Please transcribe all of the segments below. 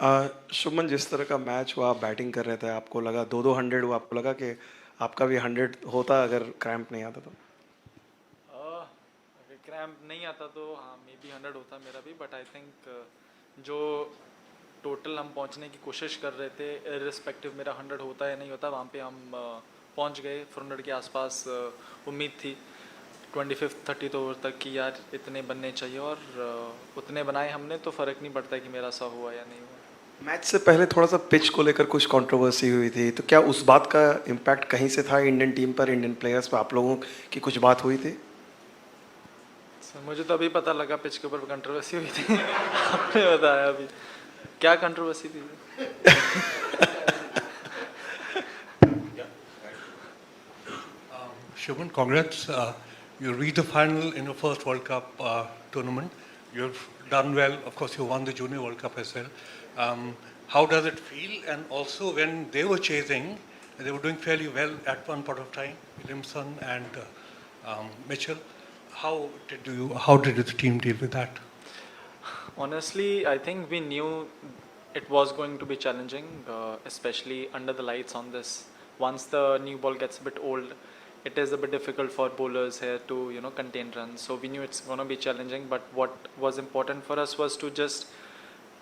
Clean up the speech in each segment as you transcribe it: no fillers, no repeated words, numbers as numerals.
शुभमन, जिस तरह का मैच हुआ, आप बैटिंग कर रहे थे, आपको लगा 2-2 100 हुआ, आपको लगा कि आपका भी 100 होता अगर क्रैम्प नहीं आता तो? अगर क्रैम्प नहीं आता तो हाँ मे बी 100 होता मेरा भी, बट आई थिंक जो टोटल हम पहुंचने की कोशिश कर रहे थे, इरिस्पेक्टिव मेरा 100 होता या नहीं होता, वहाँ पे हम पहुंच गए। 400 के आसपास उम्मीद थी 25th 30th ओवर तक कि यार इतने बनने चाहिए, और उतने बनाए हमने, तो फ़र्क नहीं पड़ता कि मेरा सा हुआ या नहीं हुआ। मैच से पहले थोड़ा सा पिच को लेकर कुछ कंट्रोवर्सी हुई थी, तो क्या उस बात का इम्पैक्ट कहीं से था इंडियन टीम पर, इंडियन प्लेयर्स पर, आप लोगों की कुछ बात हुई थी? मुझे तो अभी पता लगा पिच के ऊपर कंट्रोवर्सी हुई थी। आपने बताया अभी क्या कंट्रोवर्सी थी? Shubman, congrats. You reached the final in your first World Cup tournament. You've done well. Of course, you won the Junior World Cup as well. How does it feel? And also, when they were chasing, they were doing fairly well at one point of time, Williamson and Mitchell. How did the team deal with that? Honestly, I think we knew it was going to be challenging, especially under the lights on this. Once the new ball gets a bit old, it is a bit difficult for bowlers here to contain runs. So we knew it's going to be challenging. But what was important for us was to just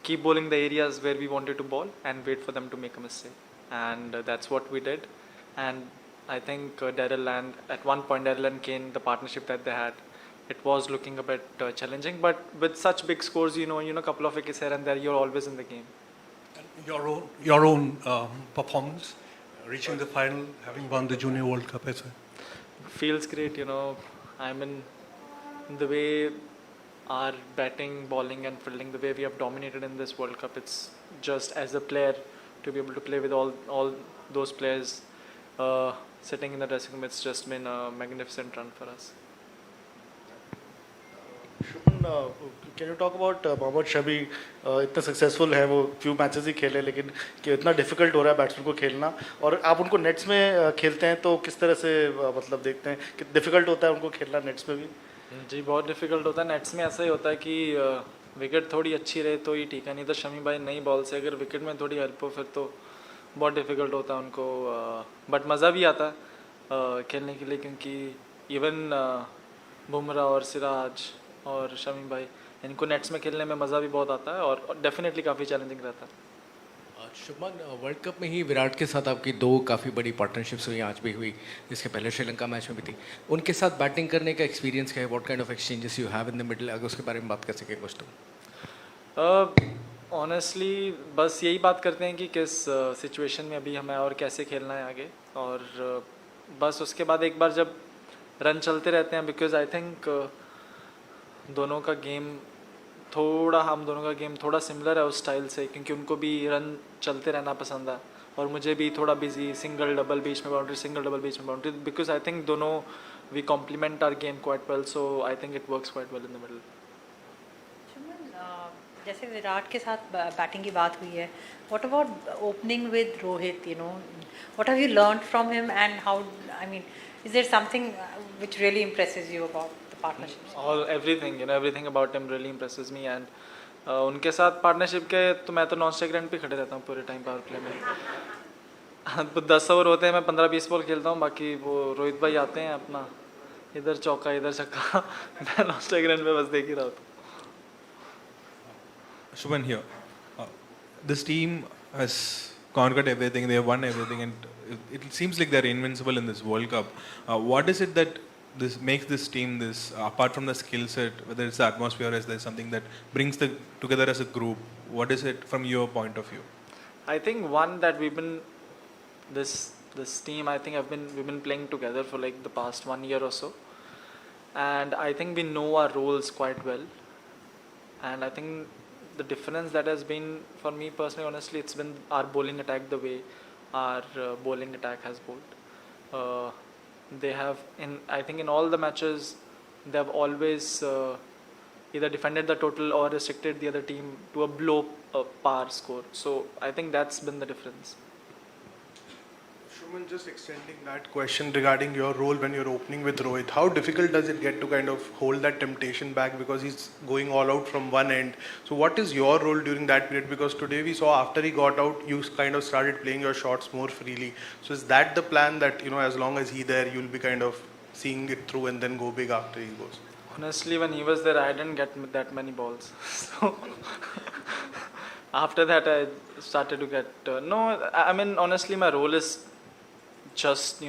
keep bowling the areas where we wanted to bowl and wait for them to make a mistake. And that's what we did. And I think Daryl and at one point Daryl and Kane, the partnership that they had, it was looking a bit challenging. But with such big scores, couple of wickets here and there, you're always in the game. And your own performance, reaching the final, having won the Junior World Cup as well. Feels great, I mean, the way our batting, bowling, and fielding, the way we have dominated in this World Cup, it's just as a player to be able to play with all those players sitting in the dressing room. It's just been a magnificent run for us. Shubman, can you talk about Mohammed Shami? इतने successful हैं वो, few matches ही खेले, लेकिन कि इतना difficult हो रहा है बैट्समैन को खेलना, और आप उनको नेट्स में खेलते हैं तो किस तरह से मतलब देखते हैं कि डिफिकल्ट होता है उनको खेलना नेट्स में भी? जी, बहुत डिफिकल्ट होता है। नेट्स में ऐसा ही होता है कि विकेट थोड़ी अच्छी रहे तो ही ठीक है, नहीं तो शमी भाई नई बॉल से अगर विकेट में थोड़ी हेल्प हो फिर तो बहुत डिफिकल्ट होता है उनको। बट मज़ा भी आता है खेलने के लिए, क्योंकि इवन बुमराह और सिराज और शमी भाई, इनको नेट्स में खेलने में मज़ा भी बहुत आता है और डेफिनेटली काफ़ी चैलेंजिंग रहता है। शुभमन, वर्ल्ड कप में ही विराट के साथ आपकी दो काफ़ी बड़ी पार्टनरशिप्स हुई, आज भी हुई, इसके पहले श्रीलंका मैच में भी थी। उनके साथ बैटिंग करने का एक्सपीरियंस क्या है? What kind of exchanges you have in the middle, अगर उसके बारे में बात कर सके कुछ तो। ऑनेस्टली बस यही बात करते हैं कि किस सिचुएशन में अभी हमें और कैसे खेलना है आगे, और बस उसके बाद एक बार जब रन चलते रहते हैं, बिकॉज आई थिंक दोनों का गेम हम दोनों का गेम थोड़ा सिमिलर है उस स्टाइल से, क्योंकि उनको भी रन चलते रहना पसंद है और मुझे भी थोड़ा बिजी, सिंगल डबल बीच में बाउंड्री, सिंगल डबल बीच में बाउंड्री, बिकॉज आई थिंक दोनों we complement our game quite well, so I think it works quite well in the middle. जैसे विराट के साथ बैटिंग की बात हुई है, what about opening with Rohit? What have you learned from him and how, I mean, is there something which really impresses you about the partnership? Everything about him really impresses me, and उनके साथ partnership के तो मैं तो non strike run पे खड़े रहता हूँ पूरे टाइम पावर प्ले में। 10 ओवर होते हैं, मैं 15-20 बॉल खेलता हूँ, बाकी वो रोहित भाई आते हैं अपना इधर चौका इधर छक्का, मैं नॉन स्ट्राइक रन पे बस देख ही रहा होता हूँ। Shubhan here. This team has conquered everything. They have won everything, and it seems like they're invincible in this World Cup. What is it that this makes this team this? Apart from the skill set, whether it's the atmosphere, is there something that brings them together as a group? What is it from your point of view? I think one that we've been this team. I think we've been playing together for like the past 1 year or so, and I think we know our roles quite well, and I think the difference that has been for me personally, honestly, it's been our bowling attack, the way our bowling attack has bowled. They have, I think in all the matches, they have always either defended the total or restricted the other team to a par score. So I think that's been the difference. Shuman, just extending that question regarding your role when you're opening with Rohit, how difficult does it get to kind of hold that temptation back because he's going all out from one end? So what is your role during that period? Because today we saw after he got out, you kind of started playing your shots more freely. So is that the plan that, as long as he's there, you'll be kind of seeing it through and then go big after he goes? Honestly, when he was there, I didn't get that many balls. So after that, I started to get. No, I mean, honestly, my role is just,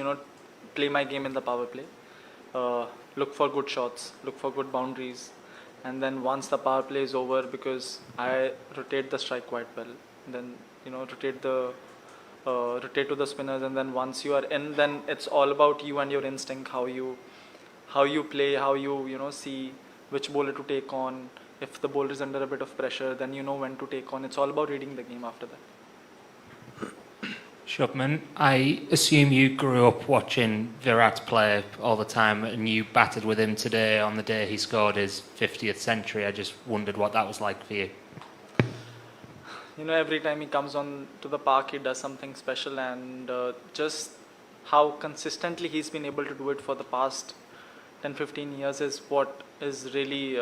play my game in the power play. Look for good shots, look for good boundaries. And then once the power play is over, because I rotate the strike quite well, then, rotate to the spinners. And then once you are in, then it's all about you and your instinct, how you play, how you see which bowler to take on. If the bowler is under a bit of pressure, then you know when to take on. It's all about reading the game after that. Shubman, I assume you grew up watching Virat play all the time and you batted with him today on the day he scored his 50th century. I just wondered what that was like for you. Every time he comes on to the park, he does something special, and just how consistently he's been able to do it for the past 10-15 years is what is really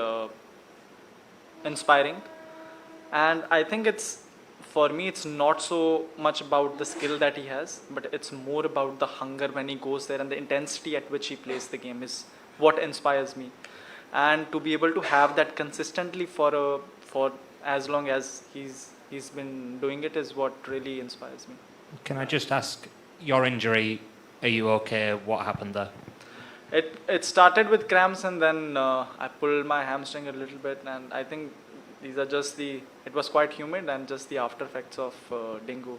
inspiring. And I think for me, it's not so much about the skill that he has, but it's more about the hunger when he goes there, and the intensity at which he plays the game is what inspires me. And to be able to have that consistently for as long as he's been doing it is what really inspires me. Can I just ask, your injury, are you okay? What happened there? It started with cramps, and then I pulled my hamstring a little bit, and I think these are just it was quite humid and just the after effects of dengue.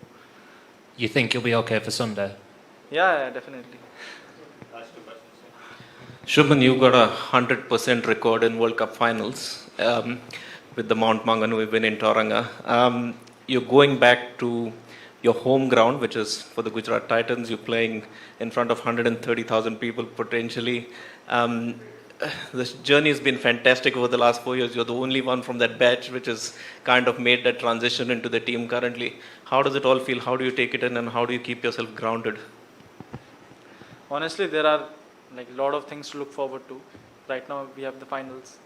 You think you'll be okay for Sunday? Yeah, definitely. Shubman, you've got 100% record in World Cup finals with the Mount Maunganui win in Tauranga. You're going back to your home ground, which is for the Gujarat Titans. You're playing in front of 130,000 people potentially. This journey has been fantastic over the last 4 years. You're the only one from that batch which has kind of made that transition into the team currently. How does it all feel? How do you take it in, and how do you keep yourself grounded? Honestly, there are a lot of things to look forward to. Right now, we have the finals.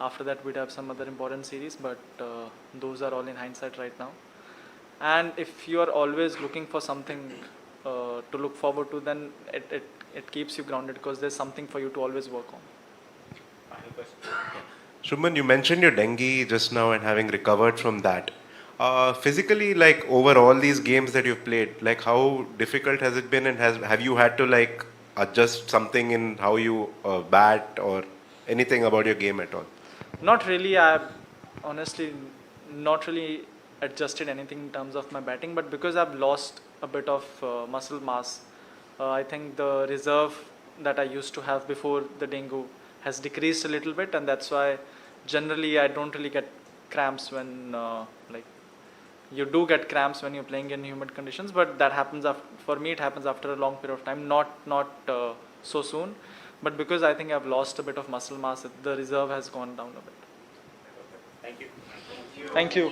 After that, we'd have some other important series, but those are all in hindsight right now. And if you are always looking for something to look forward to, then it keeps you grounded, because there's something for you to always work on. Shubman, you mentioned your dengue just now and having recovered from that. Physically, over all these games that you've played, how difficult has it been, and have you had to adjust something in how you bat or anything about your game at all? Not really. I've honestly not really adjusted anything in terms of my batting, but because I've lost a bit of muscle mass, I think the reserve that I used to have before the dengue has decreased a little bit, and that's why generally I don't really get cramps when you do get cramps when you're playing in humid conditions, but that happens for me it happens after a long period of time, not so soon, but because I think I've lost a bit of muscle mass, the reserve has gone down a bit. Thank you. Thank you.